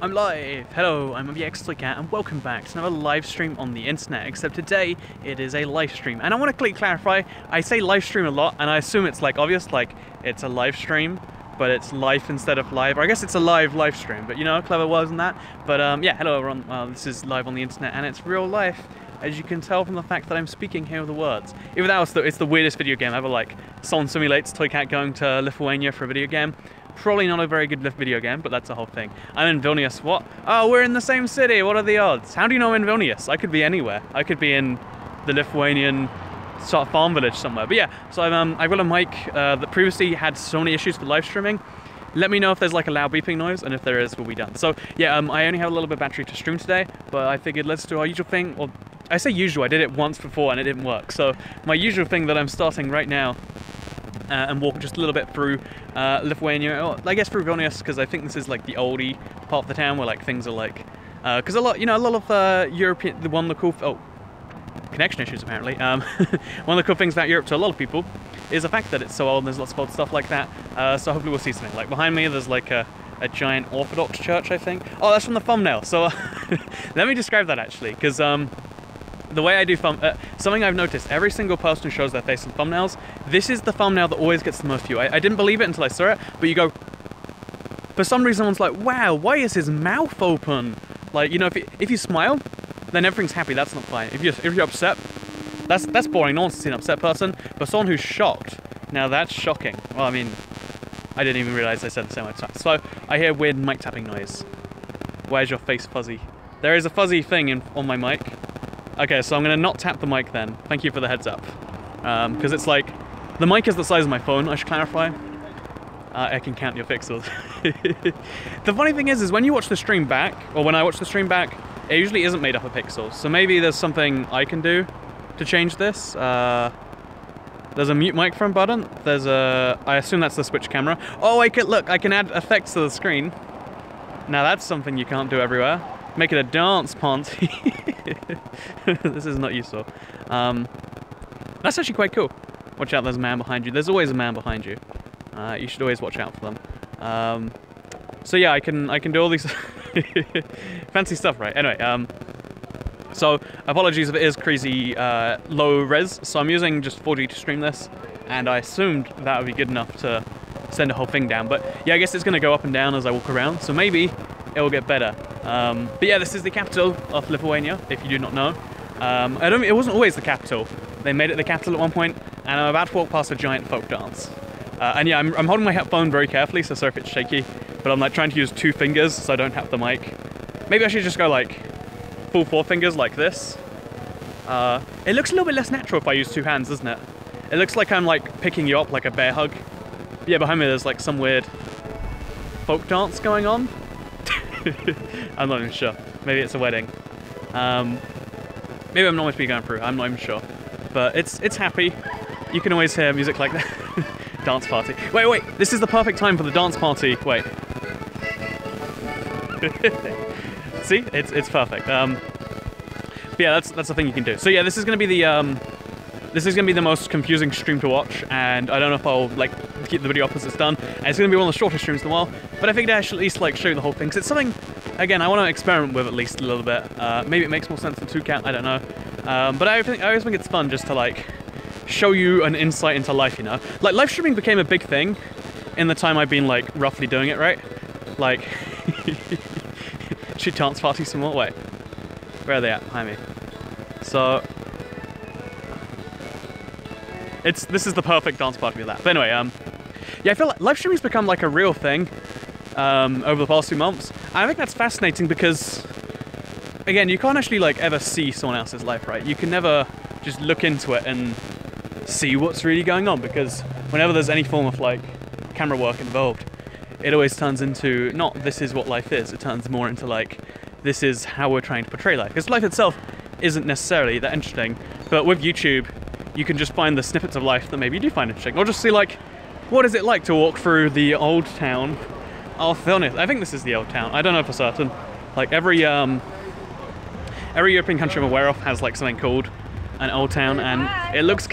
I'm live! Hello, I'm Cat, and welcome back to another live stream on the internet, except today it is a live stream. And I want to clarify, I say live stream a lot, and I assume it's like obvious, like it's a live stream, but it's live instead of live. Or I guess it's a live stream, but you know, clever words and that. But yeah, hello everyone, this is live on the internet, and it's real life, as you can tell from the fact that I'm speaking here with the words. Even though it's the weirdest video game ever, like someone simulates Toycat going to Lithuania for a video game. Probably not a very good video game, but that's the whole thing. I'm in Vilnius. What? Oh, we're in the same city. What are the odds? How do you know I'm in Vilnius? I could be anywhere. I could be in the Lithuanian sort of farm village somewhere. But yeah, so I've got a mic that previously had so many issues with live streaming. Let me know if there's like a loud beeping noise, and if there is, we'll be done. So yeah, I only have a little bit of battery to stream today, but I figured let's do our usual thing. Or I say usual, I did it once before and it didn't work. So my usual thing that I'm starting right now and walk just a little bit through Lithuania, or I guess through Vilnius, because I think this is like the oldie part of the town where like things are like, because a lot of European, connection issues apparently. One of the cool things about Europe to a lot of people is the fact that it's so old and there's lots of old stuff like that. So hopefully we'll see something. Like behind me there's like a giant Orthodox church, I think. Oh, that's from the thumbnail. So let me describe that actually, because the way I do something I've noticed, every single person who shows their face in thumbnails, this is the thumbnail that always gets the most view. I didn't believe it until I saw it, but you go, for some reason someone's like, wow, why is his mouth open? Like, you know, if you smile, then everything's happy, that's not fine. If you're upset, that's boring, no wants to see an upset person, but someone who's shocked, now that's shocking. Well, I mean, I didn't even realize I said the same way twice. So, I hear weird mic tapping noise. Where's your face fuzzy? There is a fuzzy thing on my mic. Okay, so I'm going to not tap the mic then. Thank you for the heads up. Because it's like, the mic is the size of my phone, I should clarify. I can count your pixels. The funny thing is when you watch the stream back, or when I watch the stream back, it usually isn't made up of pixels. So maybe there's something I can do to change this. There's a mute microphone button. I assume that's the switch camera. Oh, I can add effects to the screen. Now that's something you can't do everywhere. Make it a dance party. This is not useful. That's actually quite cool. Watch out, there's a man behind you. There's always a man behind you. You should always watch out for them. So yeah, I can do all these fancy stuff, right? Anyway, so apologies if it is crazy low res. So I'm using just 4G to stream this, and I assumed that would be good enough to send the whole thing down. But yeah, I guess it's going to go up and down as I walk around. So maybe it will get better. But yeah, this is the capital of Lithuania, if you do not know. It wasn't always the capital. They made it the capital at one point, and I'm about to walk past a giant folk dance. And yeah, I'm holding my phone very carefully, so sorry if it's shaky, but I'm like trying to use 2 fingers so I don't tap the mic. Maybe I should just go like full 4 fingers like this. It looks a little bit less natural if I use 2 hands, doesn't it? It looks like I'm like picking you up like a bear hug. But yeah, behind me there's like some weird folk dance going on. I'm not even sure. Maybe it's a wedding. Maybe I'm not meant to be going through. I'm not even sure. But it's happy. You can always hear music like that. Dance party. Wait. This is the perfect time for the dance party. Wait. See? It's perfect. But yeah, that's the thing you can do. So yeah, this is gonna be the most confusing stream to watch, and I don't know if I'll like keep the video up as it's done. And it's gonna be one of the shortest streams in a while. But I figured I should at least like show you the whole thing, because it's something, again, I want to experiment with at least a little bit. Maybe it makes more sense than 2Cat, I don't know. But I always think it's fun just to like show you an insight into life, you know? Like live streaming became a big thing in the time I've been like roughly doing it, right? Like, should dance party some more? Wait, where are they at behind me? So, this is the perfect dance party with that. But anyway, yeah, I feel like live streaming's become like a real thing over the past few months. And I think that's fascinating because, again, you can't actually like ever see someone else's life, right? You can never just look into it and see what's really going on, because whenever there's any form of like camera work involved, it always turns into not this is what life is, it turns more into like this is how we're trying to portray life. Because life itself isn't necessarily that interesting, but with YouTube you can just find the snippets of life that maybe you do find interesting, or just see like, what is it like to walk through the old town of Vilnius? I think this is the old town, I don't know for certain. Like every European country I'm aware of has like something called an old town, and it looks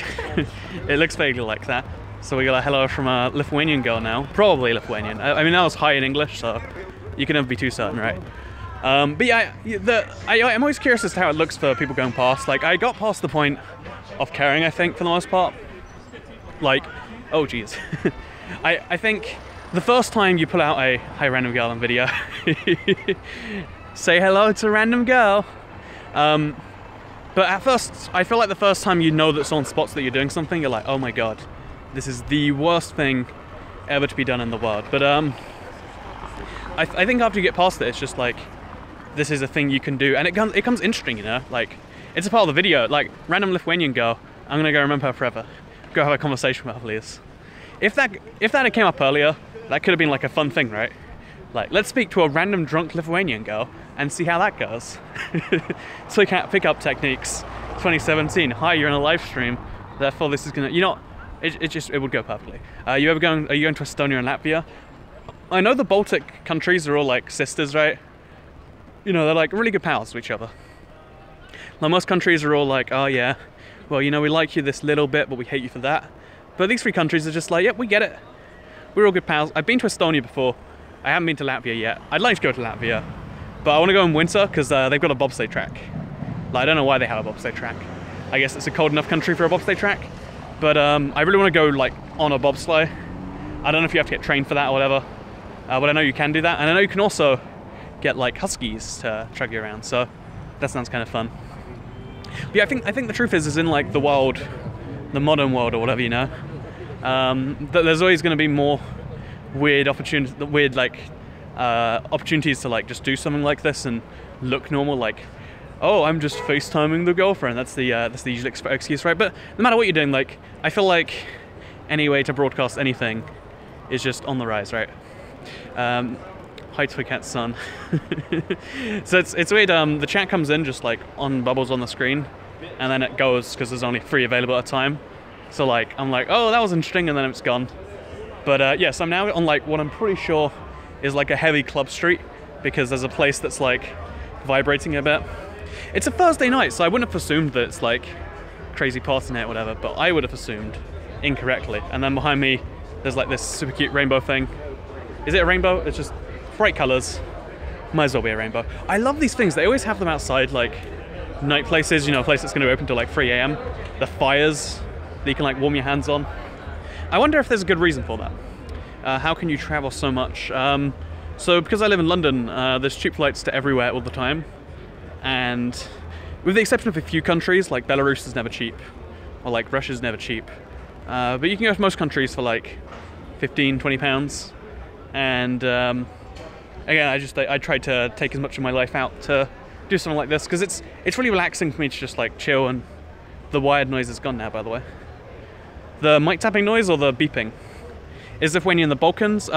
it looks vaguely like that. So we got a hello from a Lithuanian girl now, probably Lithuanian. I mean, that was high in English, so You can never be too certain, right? But yeah, I'm always curious as to how it looks for people going past. Like, I got past the point of caring, I think, for the most part. Like, oh geez. I think the first time you pull out a "Hi random girl" on video, say hello to a random girl. But at first, I feel like the first time you know that someone spots that you're doing something, you're like, oh my god, this is the worst thing ever to be done in the world. But I think after you get past it, it's just like, this is a thing you can do, and it comes interesting, you know. Like, it's a part of the video. Like, random Lithuanian girl, I'm gonna go remember her forever. Go have a conversation with her, please. If that had came up earlier, that could have been like a fun thing, right? Like, let's speak to a random drunk Lithuanian girl and see how that goes. So you can't pick up techniques. 2017. Hi, you're in a live stream. Therefore, this is gonna. You know, it would go perfectly. Are you going to Estonia and Latvia? I know the Baltic countries are all like sisters, right? You know, they're like really good pals to each other. Now, most countries are all like, oh yeah, well, you know, we like you this little bit, but we hate you for that. But these three countries are just like, yep, we get it. We're all good pals. I've been to Estonia before. I haven't been to Latvia yet. I'd like to go to Latvia, but I want to go in winter because they've got a bobsleigh track. Like, I don't know why they have a bobsleigh track. I guess it's a cold enough country for a bobsleigh track. But I really want to go like on a bobsleigh. I don't know if you have to get trained for that or whatever, but I know you can do that, and I know you can also get like huskies to drag you around. So that sounds kind of fun. But yeah, I think the truth is in like the world, the modern world or whatever, you know, that there's always going to be more weird opportunities to like just do something like this and look normal. Like, oh, I'm just FaceTiming the girlfriend. That's the usual excuse, right? But no matter what you're doing, like, I feel like any way to broadcast anything is just on the rise, right? Hi, Toy Cat's son. So it's weird. The chat comes in just like on bubbles on the screen, and then it goes because there's only 3 available at a time. So like, I'm like, oh, that was interesting, and then it's gone. But yes, I'm now on like what I'm pretty sure is like a heavy club street, because there's a place that's like vibrating a bit. It's a Thursday night, so I wouldn't have assumed that it's like crazy party night or whatever, but I would have assumed incorrectly. And then behind me, there's like this super cute rainbow thing. Is it a rainbow? It's just bright colors. Might as well be a rainbow. I love these things. They always have them outside, like night places, you know, a place that's going to be open till like 3 a.m. The fires that you can like warm your hands on. I wonder if there's a good reason for that. How can you travel so much? So because I live in London, there's cheap flights to everywhere all the time. And with the exception of a few countries, like Belarus is never cheap, or like Russia's never cheap. But you can go to most countries for like 15, 20 pounds. And again, I tried to take as much of my life out to do something like this, because it's really relaxing for me to just like chill. And the wired noise is gone now, by the way. The mic tapping noise or the beeping is if when you're in the Balkans.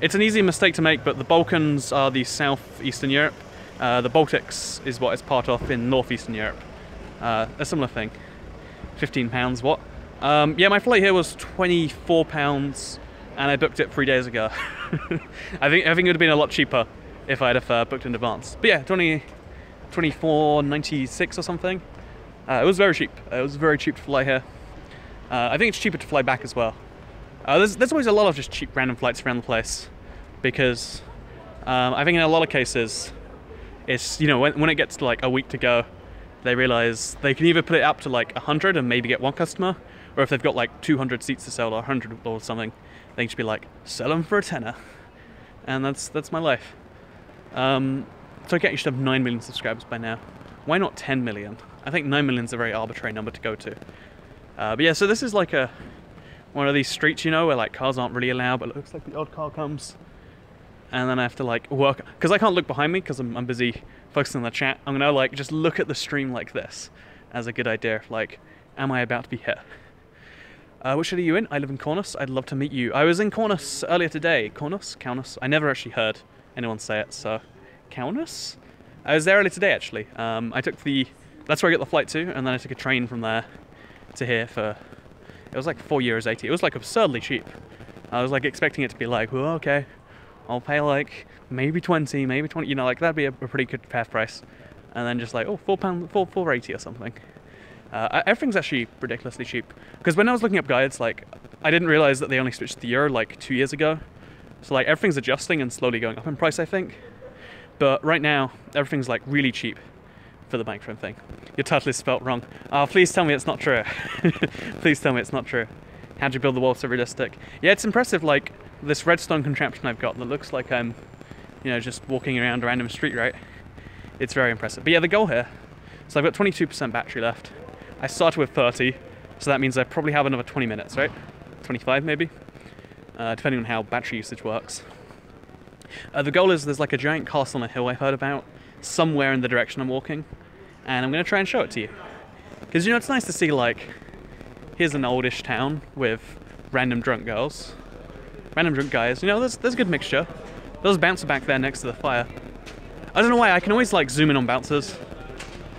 It's an easy mistake to make, but the Balkans are the southeastern Europe. The Baltics is what it's part of in northeastern Europe. A similar thing. 15 pounds, what? Yeah, my flight here was 24 pounds, and I booked it 3 days ago. I think it would have been a lot cheaper if I'd have booked in advance. But yeah, 24.96 or something. It was very cheap. It was very cheap to fly here. I think it's cheaper to fly back as well. There's always a lot of just cheap random flights around the place, because I think in a lot of cases, it's, you know, when it gets to like a week to go, they realize they can either put it up to like 100 and maybe get one customer, or if they've got like 200 seats to sell or 100 or something, they can just be like, sell them for a tenner. And that's my life. So I get you should have 9 million subscribers by now. Why not 10 million? I think 9 million is a very arbitrary number to go to. But yeah, so this is like one of these streets, you know, where like cars aren't really allowed, but it looks like the odd car comes. And then I have to like work, because I can't look behind me because I'm busy focusing on the chat. I'm gonna like just look at the stream like this as a good idea. Like, am I about to be hit? Which city are you in? I live in Kaunas. I'd love to meet you. I was in Kaunas earlier today. Kaunas? I never actually heard anyone say it, so Kaunas? I was there earlier today actually. I took that's where I got the flight to, and then I took a train from there to here for, it was like €4.80. It was like absurdly cheap. I was like expecting it to be like, well, okay, I'll pay like maybe 20, you know, like that'd be a pretty good path price. And then just like, oh, £4.80 or something. Everything's actually ridiculously cheap. Because when I was looking up guides, like, I didn't realize that they only switched to the euro like 2 years ago. So like everything's adjusting and slowly going up in price, I think. But right now, everything's like really cheap for the microphone thing. Your title is spelt wrong. Oh, please tell me it's not true. Please tell me it's not true. How'd you build the wall so realistic? Yeah, it's impressive, like this redstone contraption I've got that looks like I'm, you know, just walking around a random street, right? It's very impressive. But yeah, the goal here, so I've got 22% battery left. I started with 30, so that means I probably have another 20 minutes, right? 25 maybe, depending on how battery usage works. The goal is there's like a giant castle on a hill I've heard about, somewhere in the direction I'm walking, and I'm going to try and show it to you. Because, you know, it's nice to see, like, here's an oldish town with random drunk girls, random drunk guys, you know, there's a good mixture. There's a bouncer back there next to the fire. I don't know why, I can always, like, zoom in on bouncers.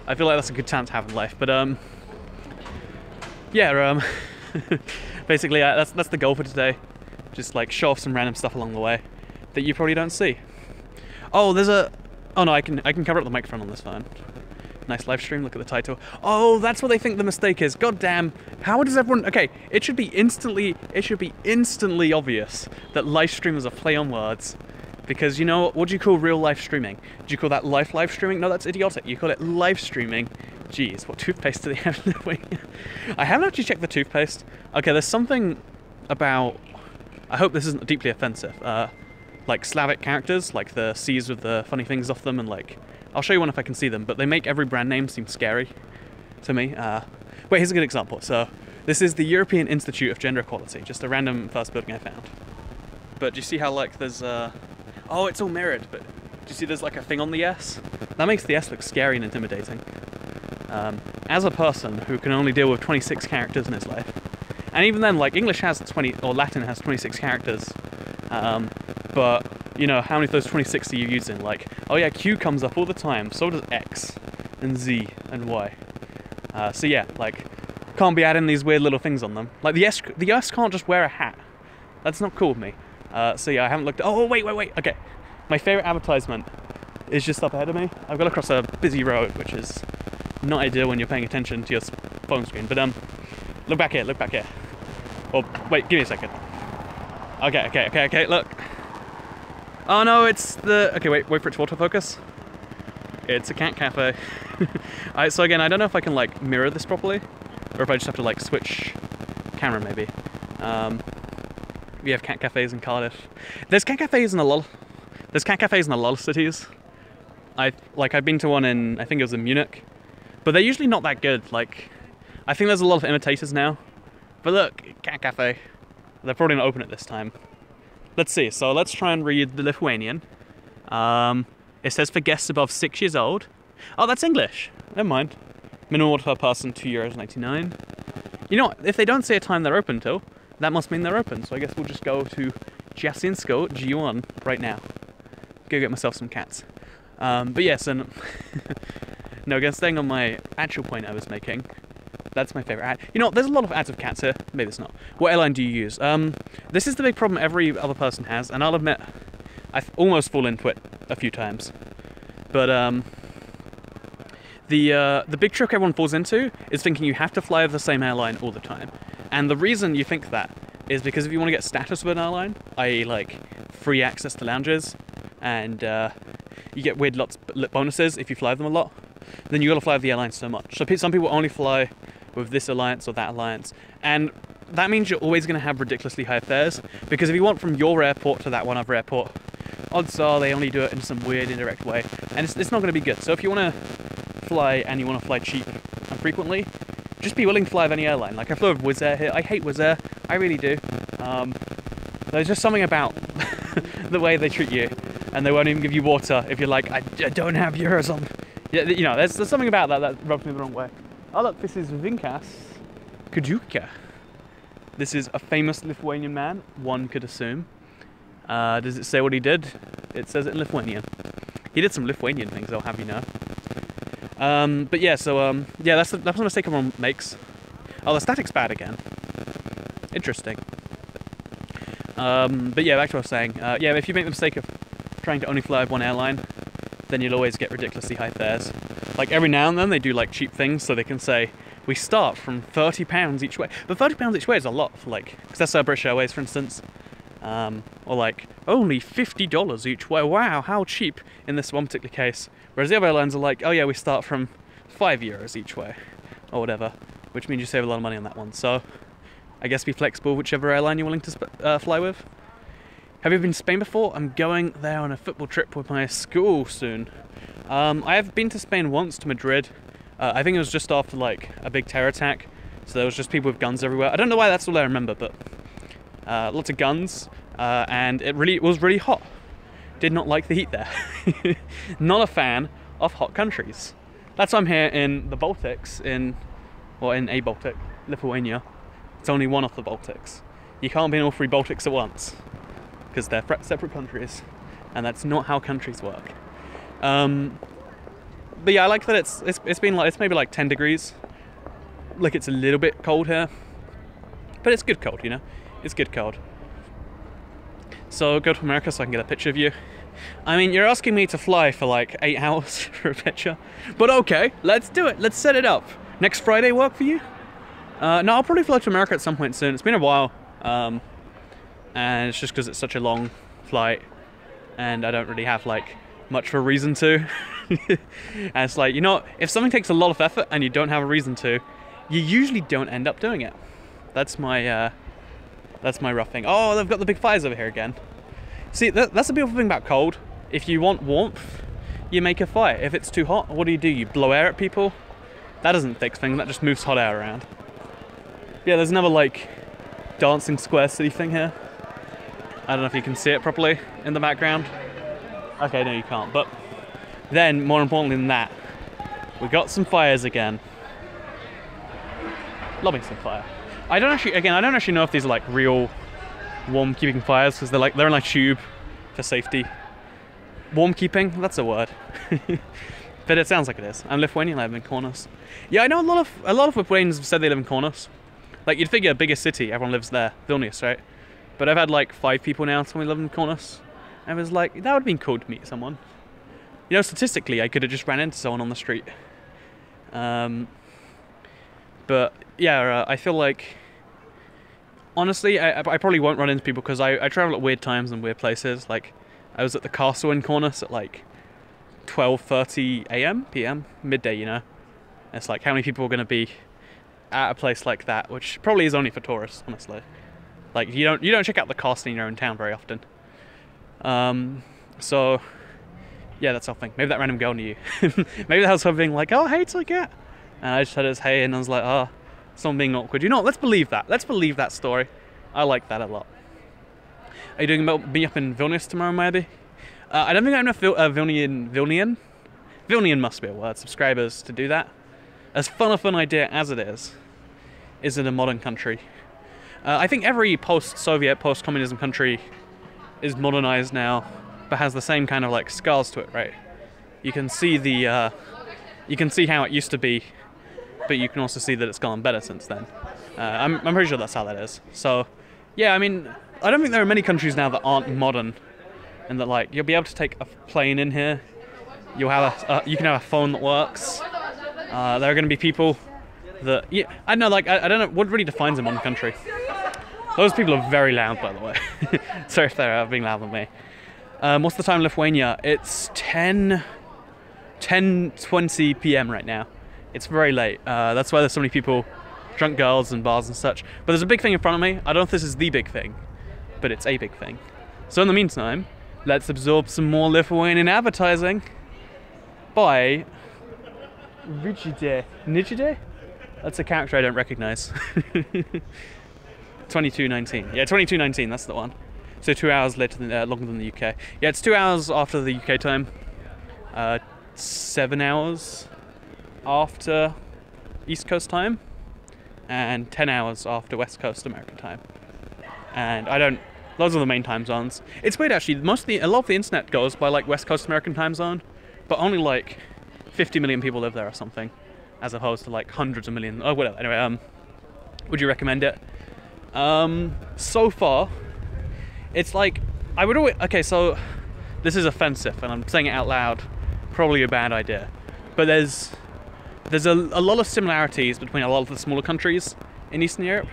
I feel like that's a good talent to have in life, but, yeah, basically, that's the goal for today. Just, like, show off some random stuff along the way that you probably don't see. Oh, there's a... Oh, no, I can cover up the microphone on this phone. Nice live stream, look at the title. Oh, that's what they think the mistake is. God damn. How does everyone... Okay, it should be instantly obvious that live stream is a play on words. Because, you know, what do you call real live streaming? Do you call that live streaming? No, that's idiotic. You call it live streaming. Jeez, what toothpaste do they have in their way? I haven't actually checked the toothpaste. Okay, there's something about... I hope this isn't deeply offensive. Like Slavic characters, like the C's with the funny things off them, and like... I'll show you one if I can see them, but they make every brand name seem scary to me. Wait, here's a good example. So, this is the European Institute of Gender Equality, just a random first building I found. But do you see how, like, there's oh, it's all mirrored, but do you see there's like a thing on the S? That makes the S look scary and intimidating. As a person who can only deal with 26 characters in his life, and even then, like, English has 20, or Latin has 26 characters, but, you know, how many of those 26 are you using? Like, oh yeah, Q comes up all the time, so does X, and Z, and Y. So yeah, like, can't be adding these weird little things on them. Like, the S can't just wear a hat. That's not cool with me. So yeah, I haven't looked... Oh, wait, okay. My favourite advertisement is just up ahead of me. I've got across a busy road, which is not ideal when you're paying attention to your phone screen, but, look back here. Or, wait, give me a second. Okay, look. Oh no, it's the... Okay, wait for it to autofocus. It's a cat cafe. So again, I don't know if I can, like, mirror this properly, or if I just have to, like, switch camera, maybe. We have cat cafes in Cardiff. There's cat cafes in a lot of cities. I've been to one in, I think it was in Munich, but they're usually not that good. Like, I think there's a lot of imitators now. But look, cat cafe. They're probably not open at this time. Let's see, so let's try and read the Lithuanian. It says for guests above 6 years old. Oh, that's English. Never mind. Minimum order per person, €2.99. You know what, if they don't say a time they're open till, that must mean they're open. So I guess we'll just go to Jasinsko G1 right now. Go get myself some cats. But yes, and no, again, staying on my actual point I was making, that's my favourite ad. You know, there's a lot of ads of cats here. Maybe it's not. What airline do you use? This is the big problem every other person has, and I'll admit, I've almost fallen into it a few times. But the big trick everyone falls into is thinking you have to fly with the same airline all the time. And the reason you think that is because if you want to get status with an airline, i.e. like free access to lounges, and you get weird bonuses if you fly them a lot, then you got to fly with the airline so much. So some people only fly with this alliance or that alliance, and that means you're always going to have ridiculously high fares, because if you want from your airport to that one other airport, odds are they only do it in some weird indirect way, and it's not going to be good. So if you want to fly and you want to fly cheap and frequently, just be willing to fly with any airline. Like, I flew with Wizz Air here. I hate Wizz Air. I really do. There's just something about the way they treat you, and they won't even give you water if you're like, I don't have euros on. Yeah, you know, there's something about that rubs me the wrong way. Oh look, this is Vinkas Kujuka. This is a famous Lithuanian man, one could assume. Does it say what he did? It says it in Lithuanian. He did some Lithuanian things, I'll have you know. But yeah, so yeah, that's the mistake everyone makes. Oh, the static's bad again. Interesting. But yeah, back to what I was saying. Yeah, if you make the mistake of trying to only fly with one airline, then you'll always get ridiculously high fares. Like, every now and then they do like cheap things, so they can say, we start from £30 each way. But £30 each way is a lot for, like, because that's British Airways, for instance. Or like, only $50 each way, wow, how cheap in this one particular case. Whereas the other airlines are like, oh yeah, we start from €5 each way, or whatever, which means you save a lot of money on that one. So I guess be flexible whichever airline you're willing to fly with. Have you been to Spain before? I'm going there on a football trip with my school soon. I have been to Spain once, to Madrid. I think it was just after like a big terror attack, so there was just people with guns everywhere. I don't know why that's all I remember, but lots of guns, and it was really hot. Did not like the heat there. Not a fan of hot countries. That's why I'm here in the Baltics, in a Baltic, Lithuania. It's only one of the Baltics. You can't be in all three Baltics at once, because they're separate countries, and that's not how countries work. But yeah, I like that it's maybe like 10 degrees. Like, it's a little bit cold here, but it's good cold, you know? It's good cold. So go to America so I can get a picture of you. I mean, you're asking me to fly for like 8 hours for a picture, but okay, let's do it. Let's set it up. Next Friday work for you? No, I'll probably fly to America at some point soon. It's been a while, and it's just because it's such a long flight, and I don't really have like much of a reason to. And it's like, you know, if something takes a lot of effort and you don't have a reason to, you usually don't end up doing it. That's my rough thing. Oh, they've got the big fires over here again. See, that's the beautiful thing about cold. If you want warmth, you make a fire. If it's too hot, what do? You blow air at people? That doesn't fix things, that just moves hot air around. Yeah, there's another like dancing square city thing here. I don't know if you can see it properly in the background. Okay, no you can't, but then more importantly than that, we got some fires again. Loving some fire. I don't actually know if these are like real warm keeping fires, because they're in like tube for safety. Warm keeping, that's a word. But it sounds like it is. I'm Lithuanian, I live in Kaunas. Yeah, I know a lot of Lithuanians have said they live in Kaunas. Like, you'd figure a bigger city, everyone lives there, Vilnius, right? But I've had like 5 people now tell me they live in Kaunas. And I was like, that would have been cool to meet someone. You know, statistically, I could have just ran into someone on the street. But yeah, I feel like, honestly, I probably won't run into people because I travel at weird times and weird places. Like, I was at the castle in Kaunas at like 12:30 a.m, p.m, midday, you know. It's like, how many people are going to be at a place like that, which probably is only for tourists, honestly. Like, you don't check out the castle in your own town very often. So yeah, that's something. Maybe that random girl knew you. Maybe that was her being like, oh, hey, it's like it. And I just heard it as hey, and I was like, oh, someone being awkward. You know what, let's believe that. Let's believe that story. I like that a lot. Are you doing about being up in Vilnius tomorrow, maybe? I don't think I have enough Vilnian must be a word, subscribers to do that. As fun of an idea as it is in a modern country. I think every post-Soviet, post-communism country is modernized now, but has the same kind of like scars to it, right? You can see you can see how it used to be, but you can also see that it's gone better since then. I'm pretty sure that's how that is. So, yeah, I mean, I don't think there are many countries now that aren't modern, and that like you'll be able to take a plane in here. You'll have you can have a phone that works. There are going to be people that, yeah, I don't know, like I don't know what really defines a modern country. Those people are very loud, by the way. Sorry if they're being loud than me. What's the time in Lithuania? It's 10:20 p.m. right now. It's very late. That's why there's so many people, drunk girls and bars and such. But there's a big thing in front of me. I don't know if this is the big thing, but it's a big thing. So in the meantime, let's absorb some more Lithuanian advertising by Nijide? That's a character I don't recognize. 22:19. Yeah, 22:19, that's the one. So 2 hours later than, longer than the UK. Yeah, it's 2 hours after the UK time. 7 hours after East Coast time. And 10 hours after West Coast American time. And those are the main time zones. It's weird actually, a lot of the internet goes by like West Coast American time zone, but only like 50 million people live there or something, as opposed to like hundreds of millions, oh whatever. Anyway, would you recommend it? So far, it's like, I would always, okay, so this is offensive and I'm saying it out loud, probably a bad idea, but there's a lot of similarities between a lot of the smaller countries in Eastern Europe.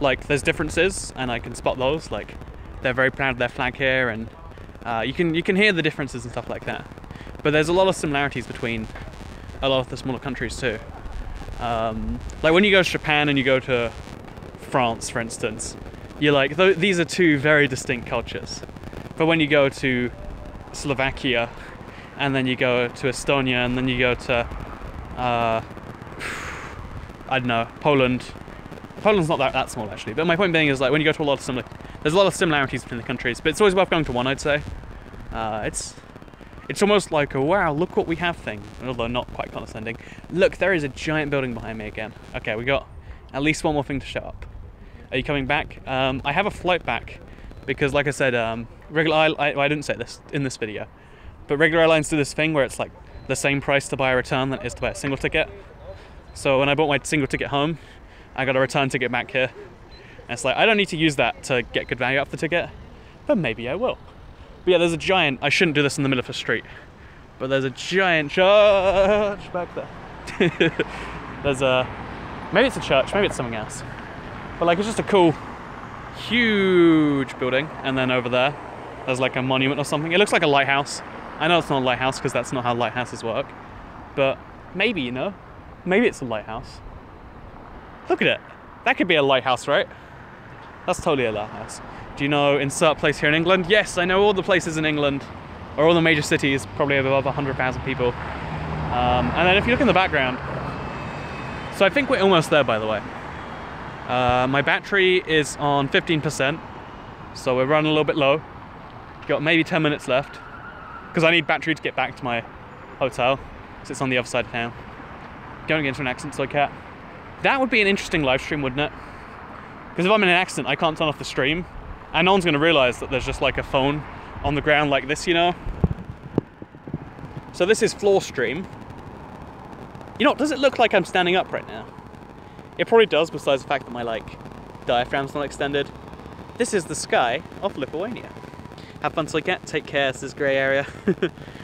Like, there's differences, and I can spot those. Like, they're very proud of their flag here, and you can hear the differences and stuff like that. But there's a lot of similarities between a lot of the smaller countries too. Like when you go to Japan and you go to France, for instance, you're like, these are two very distinct cultures. But when you go to Slovakia, and then you go to Estonia, and then you go to, I don't know, Poland. Poland's not that small actually, but my point being is like when you go to there's a lot of similarities between the countries, but it's always worth going to one, I'd say. It's almost like a wow, look what we have thing, although not quite condescending. Look, there is a giant building behind me again. Okay, we got at least one more thing to show up. Are you coming back? I have a flight back because, like I said, I didn't say this in this video, but regular airlines do this thing where it's like the same price to buy a return than it is to buy a single ticket. So when I bought my single ticket home, I got a return ticket back here. And it's like, I don't need to use that to get good value off the ticket, but maybe I will. But yeah, there's a giant, I shouldn't do this in the middle of the street, but there's a giant church back there. There's maybe it's a church, maybe it's something else. But like, it's just a cool, huge building. And then over there, there's like a monument or something. It looks like a lighthouse. I know it's not a lighthouse because that's not how lighthouses work. But maybe, you know, maybe it's a lighthouse. Look at it. That could be a lighthouse, right? That's totally a lighthouse. Do you know insert place here in England? Yes, I know all the places in England, or all the major cities, probably above 100,000 people. And then if you look in the background, so I think we're almost there, by the way. My battery is on 15%, so we're running a little bit low. Got maybe 10 minutes left, because I need battery to get back to my hotel, so it's on the other side of town. Going into an accident so I can't. That would be an interesting live stream, wouldn't it? Because if I'm in an accident, I can't turn off the stream, and no one's going to realise that there's just like a phone on the ground like this, you know? So this is floor stream. You know, does it look like I'm standing up right now? It probably does, besides the fact that my, like, diaphragm's not extended. This is the sky of Lithuania. Have fun, Slicat. Take care, this is grey area.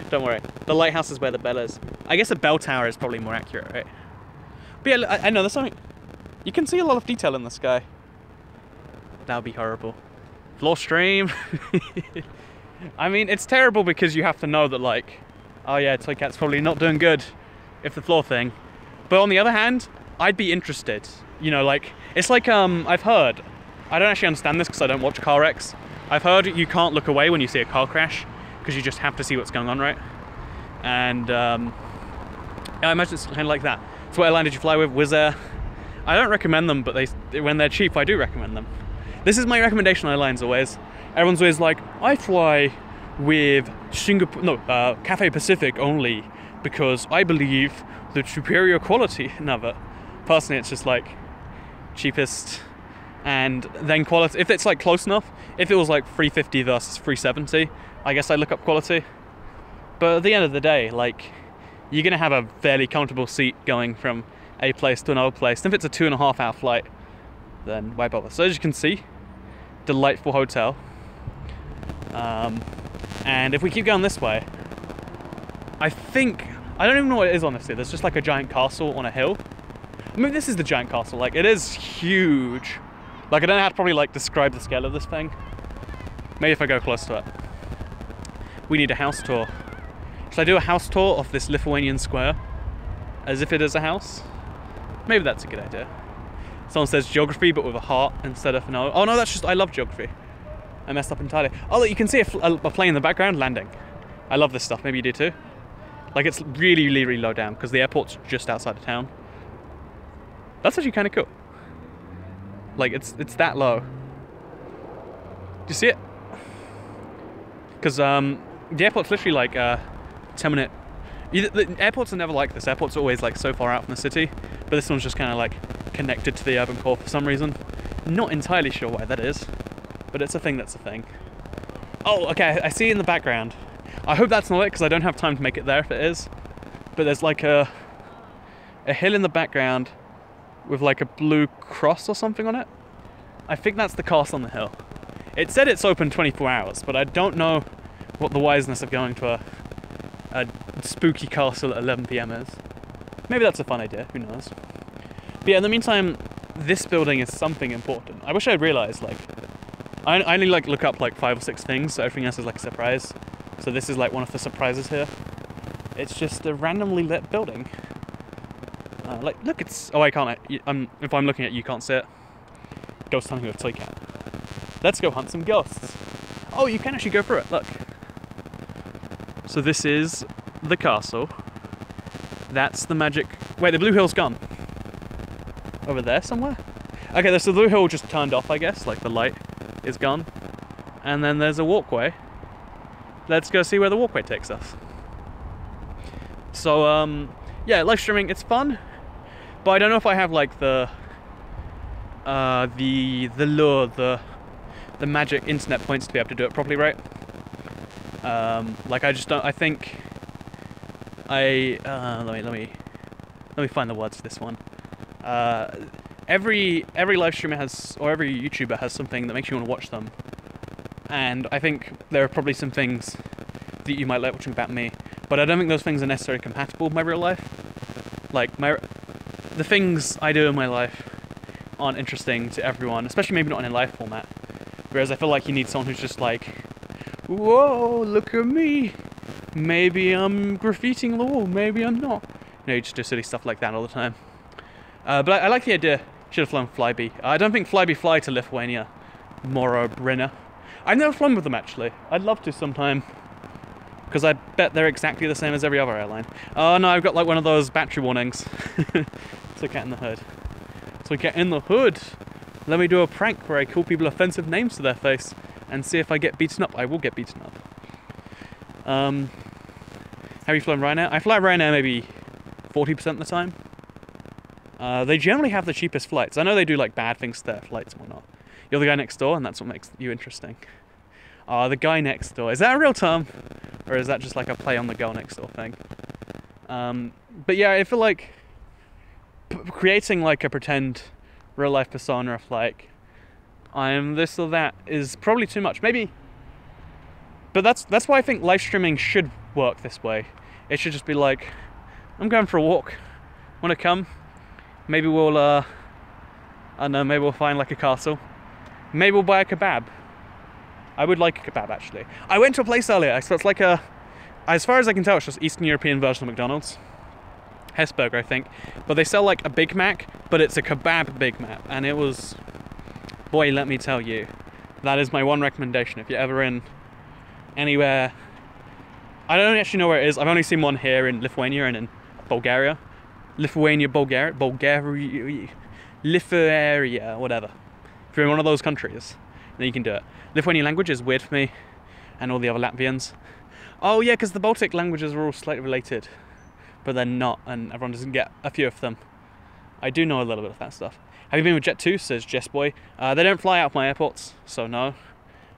Don't worry. The lighthouse is where the bell is. I guess a bell tower is probably more accurate, right? But yeah, I know, there's something... You can see a lot of detail in the sky. That would be horrible. Floor stream. I mean, it's terrible because you have to know that, like, oh yeah, Toycat's probably not doing good if the floor thing. But on the other hand, I'd be interested. You know, like, it's like, I've heard, I don't actually understand this because I don't watch car wrecks. I've heard you can't look away when you see a car crash because you just have to see what's going on, right? And I imagine it's kind of like that. So what airline did you fly with? Wizz Air. I don't recommend them, but when they're cheap, I do recommend them. This is my recommendation on airlines always. Everyone's always like, I fly with Cathay Pacific only because I believe the superior quality. No, but personally it's just like cheapest and then quality. If it's like close enough, if it was like 350 versus 370, I guess I look up quality. But at the end of the day, like, you're gonna have a fairly comfortable seat going from a place to another place. And if it's a 2.5 hour flight, then why bother? So as you can see, delightful hotel. And if we keep going this way, I don't even know what it is, honestly. There's just like a giant castle on a hill. I mean, this is the giant castle. Like, it is huge. Like, I don't know how to probably like describe the scale of this thing. Maybe if I go close to it. We need a house tour. Should I do a house tour of this Lithuanian square as if it is a house? Maybe that's a good idea. Someone says geography, but with a heart instead of no. Oh no, that's just, I love geography. I messed up entirely. Oh look, you can see a plane in the background landing. I love this stuff, maybe you do too. Like, it's really, really, really low down because the airport's just outside of town. That's actually kind of cool. Like, it's that low. Do you see it? Because the airport's literally like 10-minute. The airports are never like this. Airports are always like so far out from the city, but this one's just kind of like connected to the urban core for some reason. Not entirely sure why that is, but it's a thing that's a thing. Oh, okay, I see in the background. I hope that's not it because I don't have time to make it there if it is. But there's like a hill in the background with like a blue cross or something on it. I think that's the castle on the hill. It said it's open 24 hours, but I don't know what the wiseness of going to a spooky castle at 11 PM is. Maybe that's a fun idea, who knows. But yeah, in the meantime, this building is something important. I wish I realised, like, I only like look up like 5 or 6 things, so everything else is like a surprise. So this is like one of the surprises here. It's just a randomly lit building. Like, look, it's... Oh, I can't... if I'm looking at you, can't see it. Ghost hunting with Toy Cat. Let's go hunt some ghosts. Oh, you can actually go through it, look. So this is the castle. That's the magic... Wait, the blue hill's gone. Over there somewhere? Okay, so the blue hill just turned off, I guess. Like, the light is gone. And then there's a walkway. Let's go see where the walkway takes us. So, yeah, live streaming, it's fun. But I don't know if I have, like, the lure, the magic internet points to be able to do it properly, right? Like, I just don't... I think... let me find the words for this one. Every live streamer has, or every YouTuber has something that makes you want to watch them. And I think there are probably some things that you might like watching about me, but I don't think those things are necessarily compatible with my real life. Like, the things I do in my life aren't interesting to everyone, especially maybe not in a live format. Whereas I feel like you need someone who's just like, whoa, look at me. Maybe I'm graffitiing the wall, maybe I'm not. You know, you just do silly stuff like that all the time. But I like the idea. Should have flown Flybe. I don't think Flybe fly to Lithuania. Moro Brinner. I've never flown with them, actually. I'd love to sometime. Because I bet they're exactly the same as every other airline. Oh no, I've got like one of those battery warnings. So get in the hood. So get in the hood. Let me do a prank where I call people offensive names to their face and see if I get beaten up. I will get beaten up. Have you flown Ryanair? I fly Ryanair maybe 40% of the time. They generally have the cheapest flights. I know they do like bad things to their flights and whatnot. You're the guy next door, and that's what makes you interesting. The guy next door. Is that a real term? Or is that just like a play on the girl next door thing? But yeah, I feel like creating like a pretend real life persona of like, I'm this or that is probably too much. Maybe. But that's why I think live streaming should work this way. It should just be like, I'm going for a walk. Wanna come? Maybe we'll, I don't know, maybe we'll find like a castle. Maybe we'll buy a kebab. I would like a kebab, actually. I went to a place earlier, so it's like a, as far as I can tell, it's just Eastern European version of McDonald's. Hesburger, I think. But they sell like a Big Mac, but it's a kebab Big Mac. And it was, boy, let me tell you, that is my one recommendation. If you're ever in anywhere, I don't actually know where it is. I've only seen one here in Lithuania and in Bulgaria. Lithuania, Bulgaria, whatever. If you're in one of those countries, then you can do it. Lithuanian language is weird for me, and all the other Latvians. Oh yeah, because the Baltic languages are all slightly related, but they're not, and everyone doesn't get a few of them. I do know a little bit of that stuff. Have you been with Jet2? Says Jess Boy. They don't fly out of my airports, so no.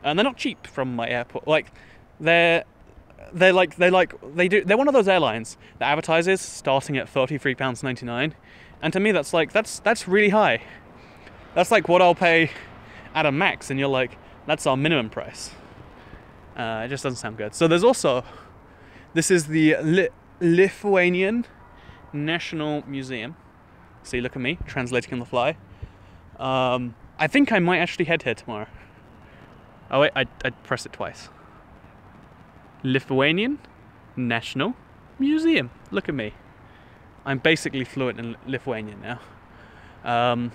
And they're not cheap from my airport. Like, they're one of those airlines that advertises starting at £33.99, and to me that's like that's really high. That's like what I'll pay at a max, and you're like, that's our minimum price. It just doesn't sound good. So there's also, this is the Lithuanian National Museum. See, look at me translating on the fly. I think I might actually head here tomorrow. Oh wait, I pressed it twice. Lithuanian National Museum. Look at me. I'm basically fluent in Lithuanian now.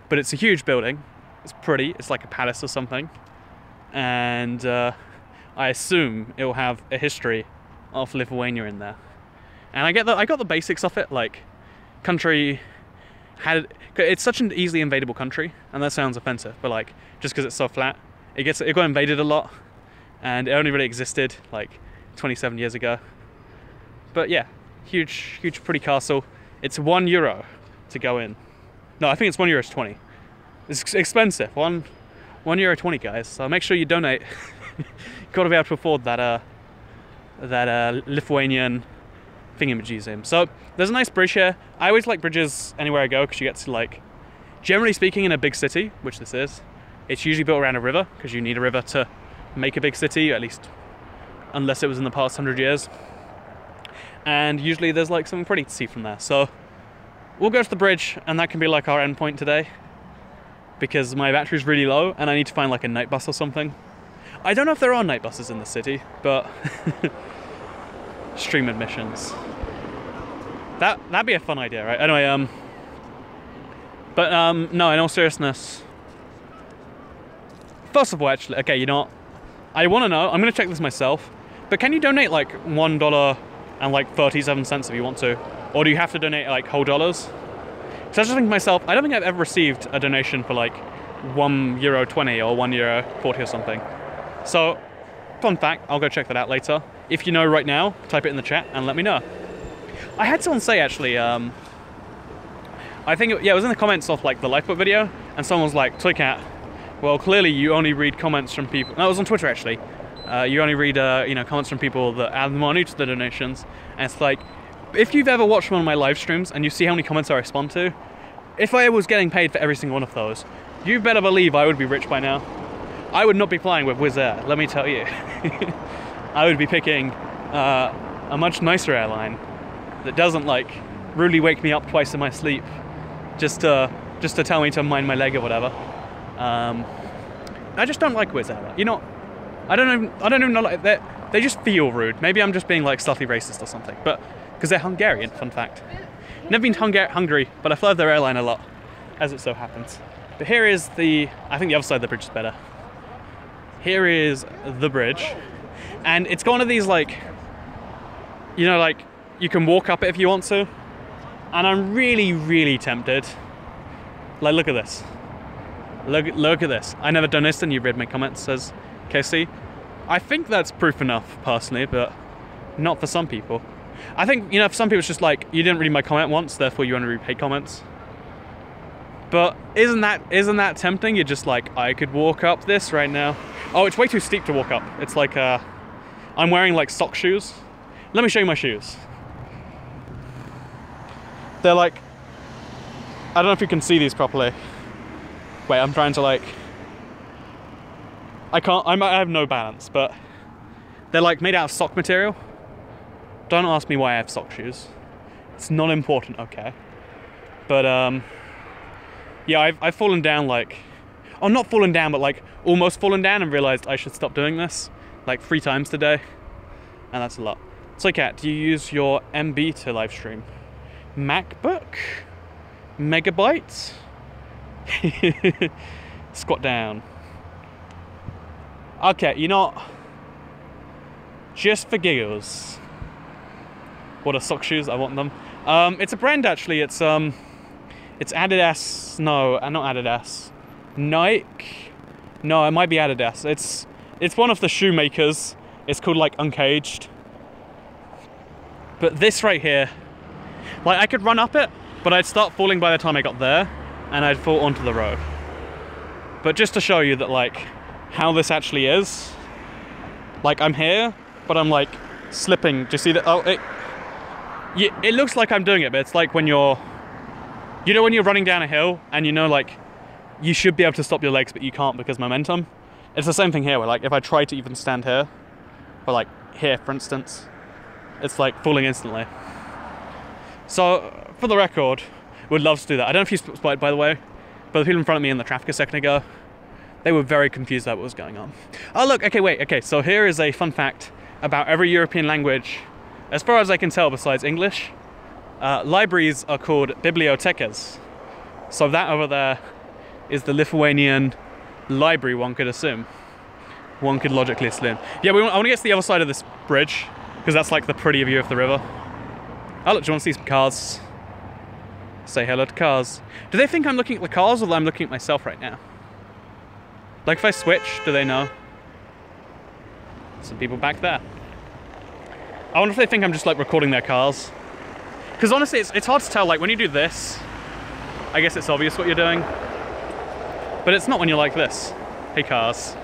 But it's a huge building. It's pretty. It's like a palace or something. And I assume it will have a history of Lithuania in there. And I got the basics of it. Like, country had... It's such an easily invadable country. And that sounds offensive. But like, just because it's so flat. It got invaded a lot. And it only really existed like 27 years ago. But yeah, huge, pretty castle. It's €1 to go in. No, I think it's €1.20. It's expensive. €1.20, guys. So make sure you donate. Got to be able to afford that Lithuanian thingamajiggy. So there's a nice bridge here. I always like bridges anywhere I go because you get to like, generally speaking, in a big city, which this is, it's usually built around a river because you need a river to make a big city, at least unless it was in the past 100 years. And usually there's like something pretty to see from there. So we'll go to the bridge, and that can be like our end point today. because my battery's really low and I need to find like a night bus or something. I don't know if there are night buses in the city, but stream admissions. That'd be a fun idea, right? Anyway, no, in all seriousness. First of all, actually, okay, you know what? I want to know, I'm going to check this myself, but can you donate like $1 and like 37 cents if you want to? Or do you have to donate like whole dollars? So I was just thinking to myself, I don't think I've ever received a donation for like €1.20 or €1.40 or something. So, fun fact, I'll go check that out later. If you know right now, type it in the chat and let me know. I had someone say actually, I think, it was in the comments of like the Lifeboat video, and someone was like, Toycat, well, clearly you only read comments from people, no, it was on Twitter actually, you only read, comments from people that add money to the donations, and it's like, if you've ever watched one of my live streams and you see how many comments I respond to, if I was getting paid for every single one of those, you better believe I would be rich by now. I would not be flying with Wizz Air, let me tell you. I would be picking a much nicer airline that doesn't like rudely wake me up twice in my sleep just to tell me to mind my leg or whatever. I just don't like Wizz Air. You know, I don't even know, like they just feel rude. Maybe I'm just being like subtly racist or something, but because they're Hungarian, fun fact. Never been to Hungary, but I fly their airline a lot, as it so happens. But here is I think the other side of the bridge is better. Here is the bridge, and it's got one of these like, like you can walk up it if you want to, and I'm really, really tempted. Like, look at this. Look at this. I never done this, and you read my comments, says KC. I think that's proof enough, personally, but not for some people. I think, for some people it's just like, you didn't read my comment once, therefore you only read paid comments. But isn't that tempting? You're just like, I could walk up this right now. Oh, it's way too steep to walk up. It's like, I'm wearing like sock shoes. Let me show you my shoes. They're like, I don't know if you can see these properly. Wait, I'm trying to like, I have no balance, but they're like made out of sock material. Don't ask me why I have sock shoes. It's not important, okay? But, yeah, I've fallen down like, oh, not fallen down, but like almost fallen down and realized I should stop doing this like 3 times today. And that's a lot. So, Kat, do you use your MB to live stream? MacBook? Megabytes? Squat down. Okay, just for giggles. What are sock shoes? I want them. It's a brand actually. It's Adidas. No, not Adidas. Nike. No, it might be Adidas. It's one of the shoemakers. It's called like Uncaged. But this right here, like I could run up it, but I'd start falling by the time I got there, and I'd fall onto the road. But just to show you that like how this actually is, like I'm here, but I'm like slipping. Do you see that? Oh, it looks like I'm doing it, but it's like when you're running down a hill and like you should be able to stop your legs, but you can't because momentum. It's the same thing here, where like if I try to even stand here, or like here for instance, it's like falling instantly. So for the record, would love to do that. I don't know if you spotted, by the way, but the people in front of me in the traffic a second ago, they were very confused about what was going on. Oh look, okay, so here is a fun fact about every European language. As far as I can tell, besides English, libraries are called bibliotecas. So that over there is the Lithuanian library, one could assume. One could logically assume. Yeah, I want to get to the other side of this bridge, because that's like the pretty view of the river. Oh look, do you want to see some cars? Say hello to cars. Do they think I'm looking at the cars, or that I'm looking at myself right now? Like if I switch, do they know? Some people back there. I wonder if they think I'm just like recording their cars. Because honestly, it's hard to tell, like when you do this, I guess it's obvious what you're doing. But it's not when you're like this. Hey cars.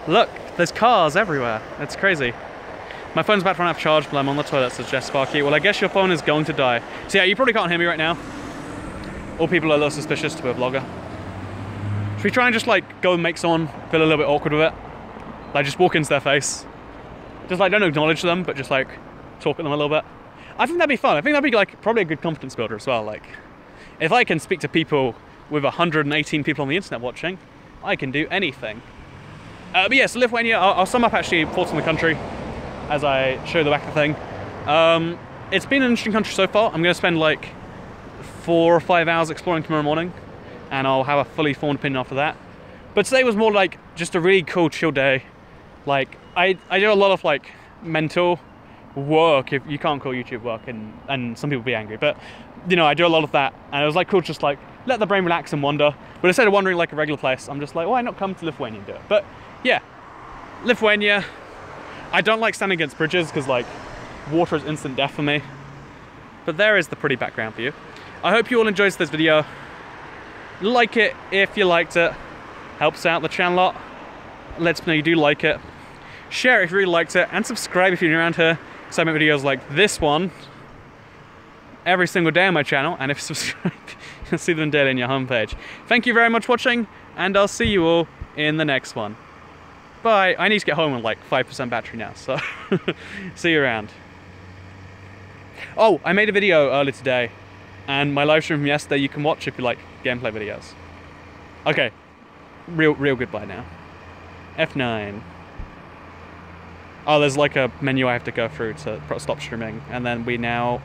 Look, there's cars everywhere. It's crazy. My phone's about to run out of charge, but I'm on the toilet, says Jess Sparky. Well, I guess your phone is going to die. So yeah, you probably can't hear me right now. All people are a little suspicious to be a vlogger. Should we try and just like go and make someone feel a little bit awkward with it? Like just walk into their face. Just like don't acknowledge them, but just like talk at them a little bit. I think that'd be fun. I think that'd be like probably a good confidence builder as well. Like if I can speak to people with 118 people on the internet watching, I can do anything. But yeah, so Lithuania, I'll sum up actually thoughts on the country as I show the back of the thing. It's been an interesting country so far. I'm going to spend like 4 or 5 hours exploring tomorrow morning, and I'll have a fully formed opinion after that. But today was more like just a really cool, chill day. Like, I do a lot of like mental work, if you can't call YouTube work, and some people be angry, but you know, I do a lot of that, and it was like cool, just like let the brain relax and wander. But instead of wandering like a regular place, I'm just like, why not come to Lithuania and do it? But yeah, Lithuania. I don't like standing against bridges because like water is instant death for me. But there is the pretty background for you. I hope you all enjoyed this video. Like it if you liked it. Helps out the channel a lot. Lets me know you do like it. Share it if you really liked it, and subscribe if you're new around here, because I make videos like this one every single day on my channel, and if you subscribe, you'll see them daily on your homepage. Thank you very much for watching, and I'll see you all in the next one. Bye. I need to get home with like 5% battery now, so see you around. Oh, I made a video earlier today, and my live stream from yesterday you can watch if you like gameplay videos. Okay, real goodbye now. F9. Oh, there's like a menu I have to go through to stop streaming, and then we now